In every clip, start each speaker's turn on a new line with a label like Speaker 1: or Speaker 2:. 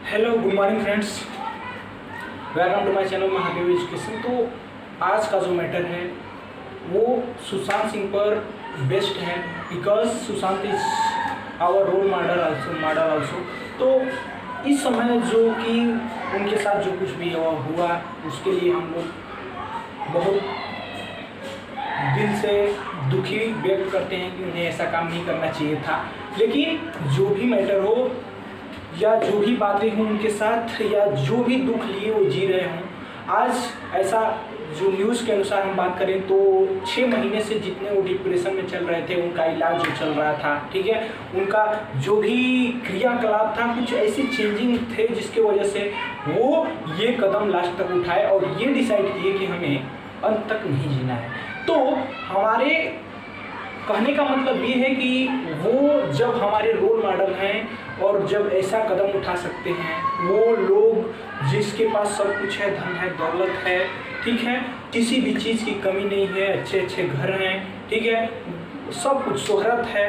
Speaker 1: Hello good morning friends, welcome to my channel Mahadev education. तो आज का जो मैटर है वो सुशांत सिंह पर बेस्ड है, because Sushant is our role model also. तो इस समय जो कि उनके साथ जो कुछ भी हुआ उसके लिए हम लोग बहुत दिल से दुखी व्यक्त करते हैं कि उन्हें ऐसा काम नहीं करना चाहिए था। लेकिन जो भी मैटर हो या जो भी बातें हों उनके साथ या जो भी दुख लिए वो जी रहे हों, आज ऐसा जो न्यूज़ के अनुसार हम बात करें तो 6 महीने से जितने वो डिप्रेशन में चल रहे थे उनका इलाज जो चल रहा था, ठीक है, उनका जो भी क्रियाकलाप था कुछ ऐसे चेंजिंग थे जिसके वजह से वो ये कदम लास्ट तक उठाए और ये डिसाइड किए कि हमें अंत तक नहीं जीना है। तो हमारे कहने का मतलब ये है कि वो जब हमारे रोल मॉडल हैं और जब ऐसा कदम उठा सकते हैं, वो लोग जिसके पास सब कुछ है, धन है, दौलत है, ठीक है, किसी भी चीज़ की कमी नहीं है, अच्छे अच्छे घर हैं, ठीक है, सब कुछ शोहरत है,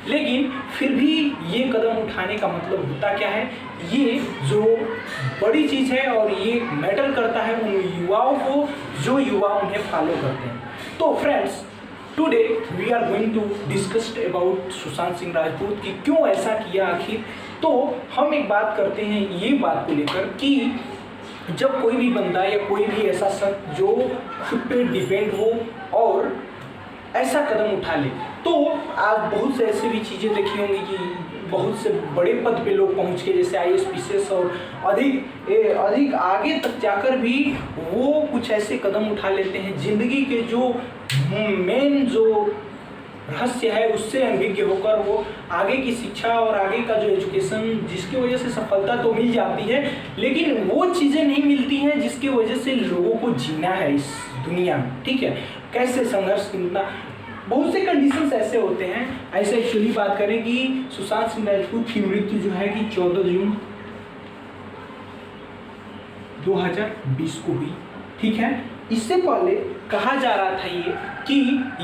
Speaker 1: लेकिन फिर भी ये कदम उठाने का मतलब होता क्या है, ये जो बड़ी चीज़ है और ये मैटर करता है उन युवाओं को जो युवा उन्हें फॉलो करते हैं। तो friends, today we are going to discuss about Sushant Singh Rajput कि क्यों ऐसा किया आखिर। तो हम एक बात करते हैं ये बात को लेकर कि जब कोई भी बंदा या कोई भी ऐसा शख्स जो खुद पे डिपेंड हो और ऐसा कदम उठा ले, तो आज बहुत से ऐसी भी चीज़ें देखी होंगी कि बहुत से बड़े पद पे लोग पहुंच के, जैसे IAS PCS और अधिक आगे तक जाकर भी वो कुछ ऐसे कदम उठा लेते हैं जिंदगी के जो मेन जो रहस्य है उससे अनभिज्ञ होकर वो आगे की शिक्षा और आगे का जो एजुकेशन जिसकी वजह से सफलता तो मिल जाती है, लेकिन वो चीज़ें नहीं मिलती हैं जिसकी वजह से लोगों को जीना है इस दुनिया में, ठीक है, कैसे संघर्ष करना। बहुत से कंडीशंस ऐसे होते हैं। ऐसे एक्चुअली बात करें कि सुशांत सिंह राजपूत की मृत्यु जो है कि 14 जून 2020 को हुई, ठीक है। इससे पहले कहा जा रहा था ये कि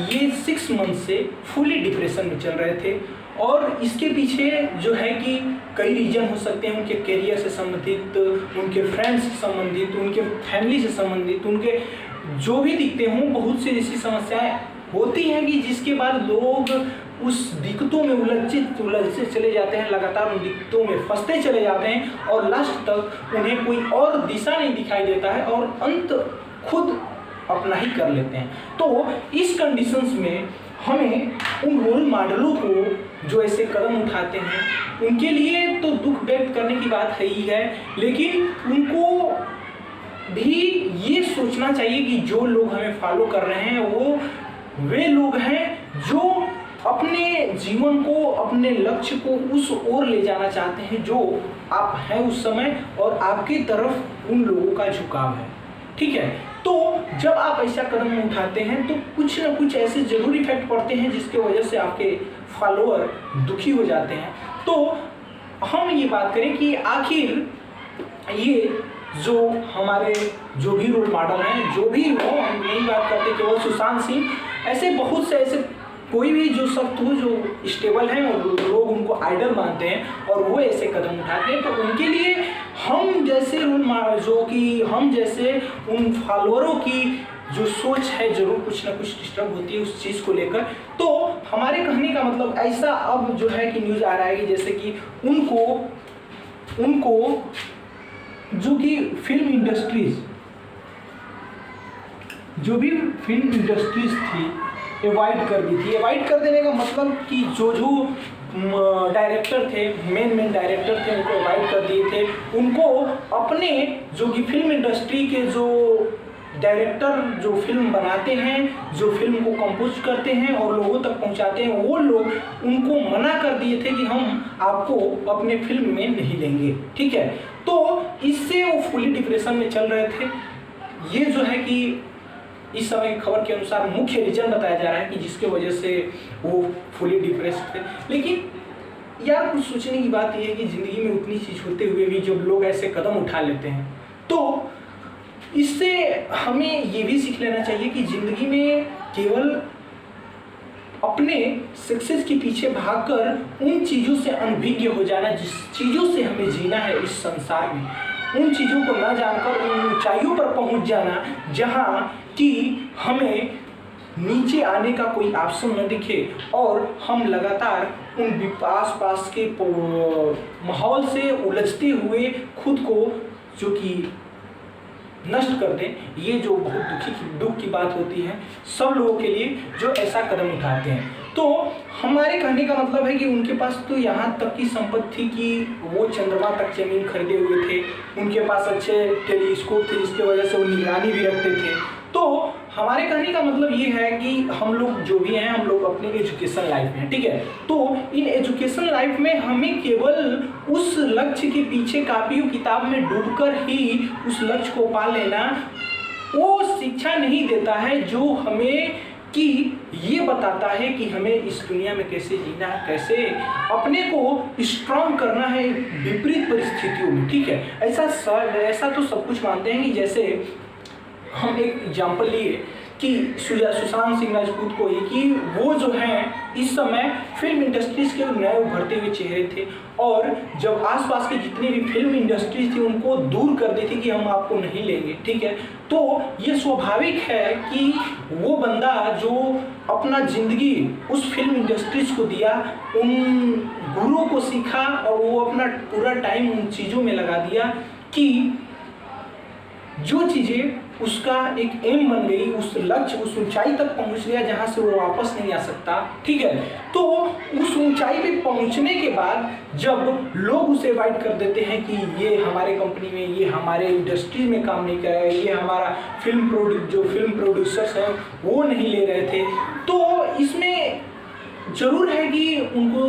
Speaker 1: ये 6 मंथ से फुली डिप्रेशन में चल रहे थे और इसके पीछे जो है कि कई रीजन हो सकते हैं, उनके करियर से संबंधित, उनके फ्रेंड्स से संबंधित, उनके फैमिली से संबंधित, उनके जो भी दिखते हों, बहुत सी ऐसी समस्याएं होती हैं कि जिसके बाद लोग उस दिक्कतों में उलझते चले जाते हैं, लगातार उन दिक्कतों में फंसते चले जाते हैं और लास्ट तक उन्हें कोई और दिशा नहीं दिखाई देता है और अंत खुद अपना ही कर लेते हैं। तो इस कंडीशंस में हमें उन रोल मॉडलों को जो ऐसे कदम उठाते हैं उनके लिए तो दुख व्यक्त करने की बात है ही है, लेकिन उनको भी ये सोचना चाहिए कि जो लोग हमें फॉलो कर रहे हैं वो वे लोग हैं जो अपने जीवन को, अपने लक्ष्य को उस ओर ले जाना चाहते हैं जो आप हैं उस समय और आपकी तरफ उन लोगों का झुकाव है, ठीक है। तो जब आप ऐसा कदम उठाते हैं तो कुछ ना कुछ ऐसे जरूर इफेक्ट पड़ते हैं जिसके वजह से आपके फॉलोअर दुखी हो जाते हैं। तो हम ये बात करें कि आखिर ये जो हमारे जो भी रोल मॉडल हैं, जो भी हो, हम नहीं बात करते केवल सुशांत सिंह, ऐसे बहुत से ऐसे कोई भी जो शख्स हो जो स्टेबल हैं और लोग उनको आइडल मानते हैं और वो ऐसे कदम उठाते हैं, तो उनके लिए हम जैसे रोल मॉडल जो कि हम जैसे उन फॉलोअरों की जो सोच है जरूर कुछ ना कुछ डिस्टर्ब होती है उस चीज़ को लेकर। तो हमारे कहने का मतलब ऐसा अब जो है कि न्यूज़ आ रहा है कि जैसे कि उनको जो कि फिल्म इंडस्ट्रीज थी अवॉइड कर दी थी। अवॉइड कर देने का मतलब कि जो डायरेक्टर थे, मेन डायरेक्टर थे, उनको अवॉइड कर दिए थे। उनको अपने जो कि फिल्म इंडस्ट्री के जो डायरेक्टर जो फिल्म बनाते हैं, जो फिल्म को कंपोज करते हैं और लोगों तक पहुंचाते हैं, वो लोग उनको मना कर दिए थे कि हम आपको अपने फिल्म में नहीं लेंगे, ठीक है। तो इससे वो फुली डिप्रेशन में चल रहे थे। ये जो है कि इस समय खबर के अनुसार मुख्य रीजन बताया जा रहा है कि जिसके वजह से वो फुली डिप्रेस्ड थे। लेकिन यार कुछ सोचने की बात यह है कि ज़िंदगी में उतनी चीज़ होते हुए भी जब लोग ऐसे कदम उठा लेते हैं तो इससे हमें ये भी सीख लेना चाहिए कि ज़िंदगी में केवल अपने सक्सेस के पीछे भागकर उन चीज़ों से अनभिज्ञ हो जाना जिस चीज़ों से हमें जीना है इस संसार में, उन चीज़ों को न जानकर उन ऊंचाइयों पर पहुंच जाना जहां कि हमें नीचे आने का कोई ऑप्शन न दिखे और हम लगातार उन आस पास के माहौल से उलझते हुए खुद को जो कि नष्ट कर दें। ये जो बहुत दुख की बात होती है सब लोगों के लिए जो ऐसा कदम उठाते हैं। तो हमारे कहने का मतलब है कि उनके पास तो यहाँ तक की संपत्ति थी कि वो चंद्रमा तक जमीन खरीदे हुए थे, उनके पास अच्छे टेलीस्कोप थे जिसकी वजह से वो निगरानी भी रखते थे। तो हमारे कहने का मतलब ये है कि हम लोग जो भी हैं हम लोग अपने एजुकेशन लाइफ में, ठीक है, तो इन एजुकेशन लाइफ में हमें केवल उस लक्ष्य के पीछे कापियों किताब में डूबकर ही उस लक्ष्य को पा लेना वो शिक्षा नहीं देता है जो हमें कि ये बताता है कि हमें इस दुनिया में कैसे जीना है, कैसे अपने को स्ट्रांग करना है विपरीत परिस्थितियों में, ठीक है। ऐसा तो सब कुछ मानते हैं कि जैसे हम एक एग्जाम्पल लिए कि सुशांत सिंह राजपूत को ही कि वो जो हैं इस समय फिल्म इंडस्ट्रीज के नए उभरते हुए चेहरे थे और जब आसपास की जितनी भी फिल्म इंडस्ट्रीज थी उनको दूर कर दी थी कि हम आपको नहीं लेंगे, ठीक है। तो ये स्वाभाविक है कि वो बंदा जो अपना जिंदगी उस फिल्म इंडस्ट्रीज को दिया, उन गुरुओं को सीखा और वो अपना पूरा टाइम उन चीज़ों में लगा दिया कि जो चीज़ें उसका एक एम बन गई, उस लक्ष्य उस ऊंचाई तक पहुंच गया जहां से वो वापस नहीं आ सकता, ठीक है। तो उस ऊंचाई पे पहुंचने के बाद जब लोग उसे अवॉइड कर देते हैं कि ये हमारे कंपनी में, ये हमारे इंडस्ट्री में काम नहीं कर रहा है, ये हमारा फिल्म प्रोड्यूसर्स हैं वो नहीं ले रहे थे, तो इसमें जरूर है कि उनको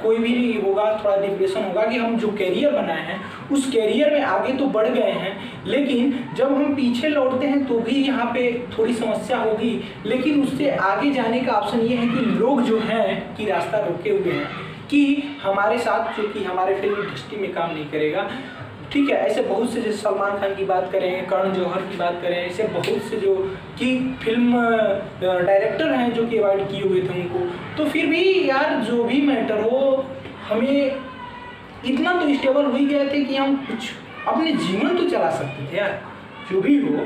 Speaker 1: कोई भी होगा, थोड़ा डिप्रेशन होगा कि हम जो कैरियर बनाए हैं उस कैरियर में आगे तो बढ़ गए हैं, लेकिन जब हम पीछे लौटते हैं तो भी यहाँ पे थोड़ी समस्या होगी। लेकिन उससे आगे जाने का ऑप्शन ये है कि लोग जो हैं कि रास्ता रोके हुए हैं कि हमारे साथ जो कि हमारे फिल्म इंडस्ट्री में काम नहीं करेगा, ठीक है। ऐसे बहुत से जैसे सलमान खान की बात करें, करण जौहर की बात करें, ऐसे बहुत से जो कि फिल्म डायरेक्टर हैं जो कि अवॉइड किए हुए थे उनको, तो फिर भी यार जो भी मैटर हो हमें इतना तो स्टेबल हो ही गए थे कि हम कुछ अपने जीवन तो चला सकते थे यार, जो भी हो,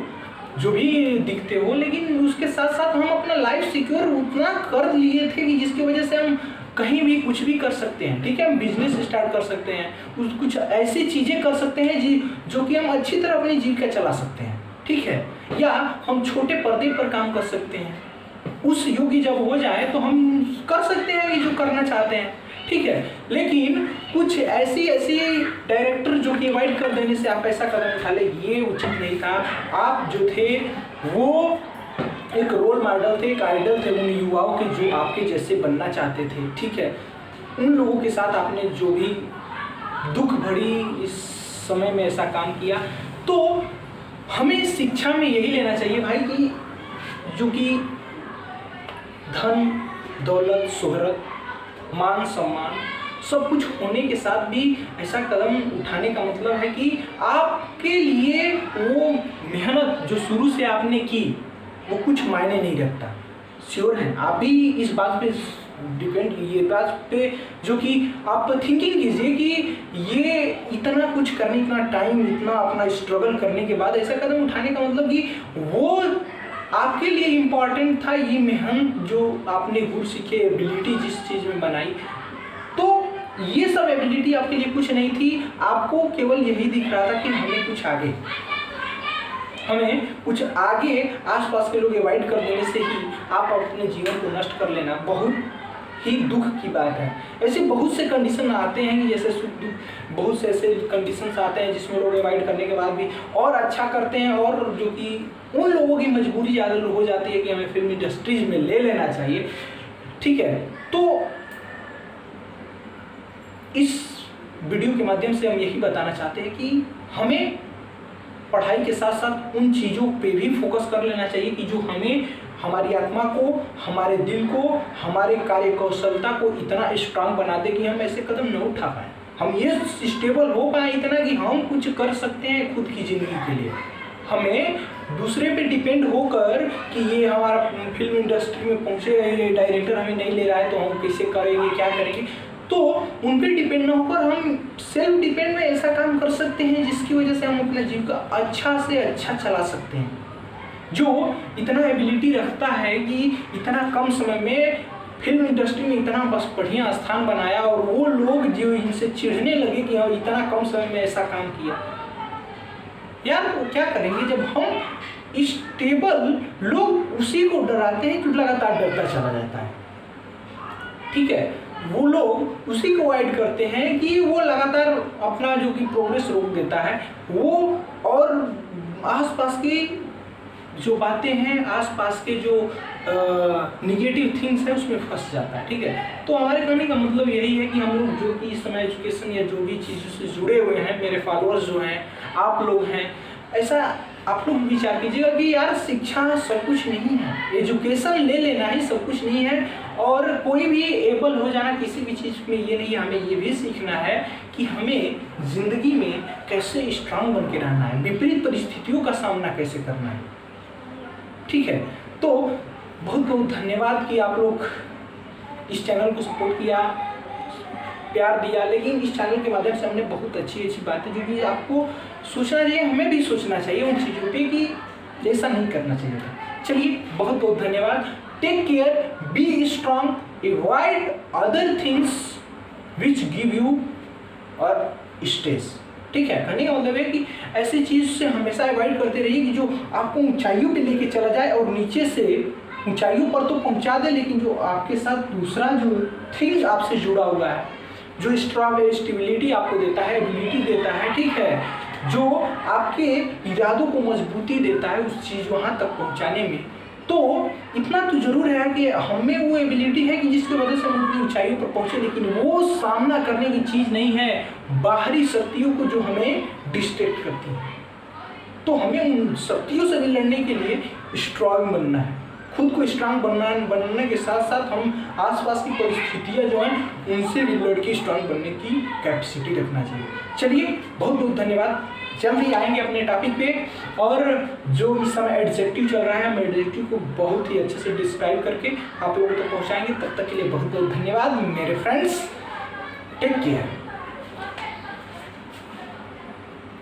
Speaker 1: जो भी दिखते हो, लेकिन उसके साथ साथ हम अपना लाइफ सिक्योर उतना कर लिए थे कि जिसकी वजह से हम कहीं भी कुछ भी कर सकते हैं, ठीक है। हम बिजनेस स्टार्ट कर सकते हैं, कुछ ऐसी चीज़ें कर सकते हैं जो कि हम अच्छी तरह अपनी जीविका चला सकते हैं, ठीक है। या हम छोटे पर्दे पर काम कर सकते हैं, उस योग्य जब हो जाए तो हम कर सकते हैं ये जो करना चाहते हैं, ठीक है। लेकिन कुछ ऐसी डायरेक्टर जो कि अवॉइड कर देने से आप ऐसा कदम उठा ले, ये उचित नहीं था। आप जो थे वो एक रोल मॉडल थे, एक आइडल थे उन युवाओं के जो आपके जैसे बनना चाहते थे, ठीक है। उन लोगों के साथ आपने जो भी दुख भरी इस समय में ऐसा काम किया, तो हमें शिक्षा में यही लेना चाहिए भाई कि जो कि धन दौलत शोहरत मान सम्मान सब कुछ होने के साथ भी ऐसा कदम उठाने का मतलब है कि आपके लिए वो मेहनत जो शुरू से आपने की वो कुछ मायने नहीं रखता। श्योर है आप भी इस बात पे डिपेंड, ये बात पे जो कि आप थिंकिंग कीजिए कि ये इतना कुछ करने, इतना टाइम, इतना अपना स्ट्रगल करने के बाद ऐसा कदम उठाने का मतलब कि वो आपके लिए इम्पॉर्टेंट था। ये मेहनत जो आपने गुण सीखे, एबिलिटी जिस चीज़ में बनाई, तो ये सब एबिलिटी आपके लिए कुछ नहीं थी। आपको केवल यही दिख रहा था कि हमें कुछ आगे आसपास के लोग अवॉइड कर देने से ही आप अपने जीवन को नष्ट कर लेना बहुत ही दुख की बात है। ऐसे बहुत से कंडीशन आते हैं कि जैसे सुख दुख, बहुत से ऐसे कंडीशंस आते हैं जिसमें लोग अवॉइड करने के बाद भी और अच्छा करते हैं, और जो कि उन लोगों की मजबूरी ज़्यादा हो जाती है कि हमें फिल्म इंडस्ट्रीज में ले लेना चाहिए, ठीक है। तो इस वीडियो के माध्यम से हम यही बताना चाहते हैं कि हमें पढ़ाई के साथ साथ उन चीज़ों पे भी फोकस कर लेना चाहिए कि जो हमें हमारी आत्मा को, हमारे दिल को, हमारे कार्य कौशलता को इतना स्ट्रांग बना दे कि हम ऐसे कदम न उठा पाएँ, हम ये स्टेबल हो पाए इतना कि हम कुछ कर सकते हैं खुद की ज़िंदगी के लिए। हमें दूसरे पे डिपेंड होकर कि ये हमारा फिल्म इंडस्ट्री में पहुँचे, ये डायरेक्टर हमें नहीं ले रहा है तो हम कैसे करेंगे, क्या करेंगे, तो उन पे डिपेंड ना होकर हम सेल्फ डिपेंड में ऐसा काम कर सकते हैं जिसकी वजह से हम अपना जीविका अच्छा से अच्छा चला सकते हैं। जो इतना एबिलिटी रखता है कि इतना कम समय में फिल्म इंडस्ट्री में इतना बस बढ़िया स्थान बनाया, और वो लोग जो इनसे चिढ़ने लगे कि हाँ इतना कम समय में ऐसा काम किया, यार तो क्या करेंगे जब हम स्टेबल लोग उसी को डराते हैं जो लगातार डरता चला जाता है। ठीक है, वो लोग उसी को अवॉइड करते हैं कि वो लगातार अपना जो कि प्रोग्रेस रोक देता है वो, और आसपास की जो बातें हैं, आसपास के जो निगेटिव थिंग्स है उसमें फंस जाता है। ठीक है, तो हमारे कहने का मतलब यही है कि हम लोग जो कि इस समय एजुकेशन या जो भी चीज़ों से जुड़े हुए हैं, मेरे फॉलोअर्स जो हैं, आप लोग हैं, ऐसा आप लोग विचार कीजिएगा कि यार शिक्षा सब कुछ नहीं है, एजुकेशन ले लेना ही सब कुछ नहीं है, और कोई भी एबल हो जाना किसी भी चीज़ में ये नहीं, हमें ये भी सीखना है कि हमें ज़िंदगी में कैसे स्ट्रांग बन के रहना है, विपरीत परिस्थितियों का सामना कैसे करना है। ठीक है, तो बहुत बहुत धन्यवाद कि आप लोग इस चैनल को सपोर्ट किया, प्यार दिया, लेकिन इस चैनल के माध्यम से हमने बहुत अच्छी अच्छी बातें जो कि आपको सोचना चाहिए, हमें भी सोचना चाहिए उन चीज़ों पे कि ऐसा नहीं करना चाहिए था। चलिए बहुत बहुत धन्यवाद, take care, be strong, avoid other things which give you और स्ट्रेस। ठीक है, कहने का मतलब है कि ऐसी चीज़ से हमेशा अवॉइड करते रहिए कि जो आपको ऊंचाइयों पे लेके चला जाए और नीचे से ऊंचाइयों पर तो पहुंचा दे, लेकिन जो आपके साथ दूसरा जो थिंग्स आपसे जुड़ा हुआ है, जो स्टेबिलिटी आपको देता है, एबिलिटी देता है, ठीक है, जो आपके इरादों को मजबूती देता है उस चीज़ वहाँ तक पहुँचाने में, तो इतना तो जरूर है कि हमें वो एबिलिटी है कि जिसकी वजह से हम उतनी ऊंचाइयों पर पहुँचे, लेकिन वो सामना करने की चीज़ नहीं है बाहरी शक्तियों को जो हमें डिस्ट्रैक्ट करती है। तो हमें उन शक्तियों से भी लड़ने के लिए स्ट्रांग बनना है, खुद को स्ट्रांग बनने के साथ साथ हम आसपास की परिस्थितियाँ जो हैं उनसे भी लड़के स्ट्रांग बनने की कैपेसिटी रखना चाहिए। चलिए बहुत बहुत धन्यवाद, जल्दी आएंगे अपने टॉपिक पे, और जो इस समय एडजेक्टिव चल रहा है हम एडजेक्टिव को बहुत ही अच्छे से डिस्क्राइब करके आप लोगों तक पहुँचाएंगे। तब तक के लिए बहुत बहुत धन्यवाद मेरे फ्रेंड्स, टेक केयर।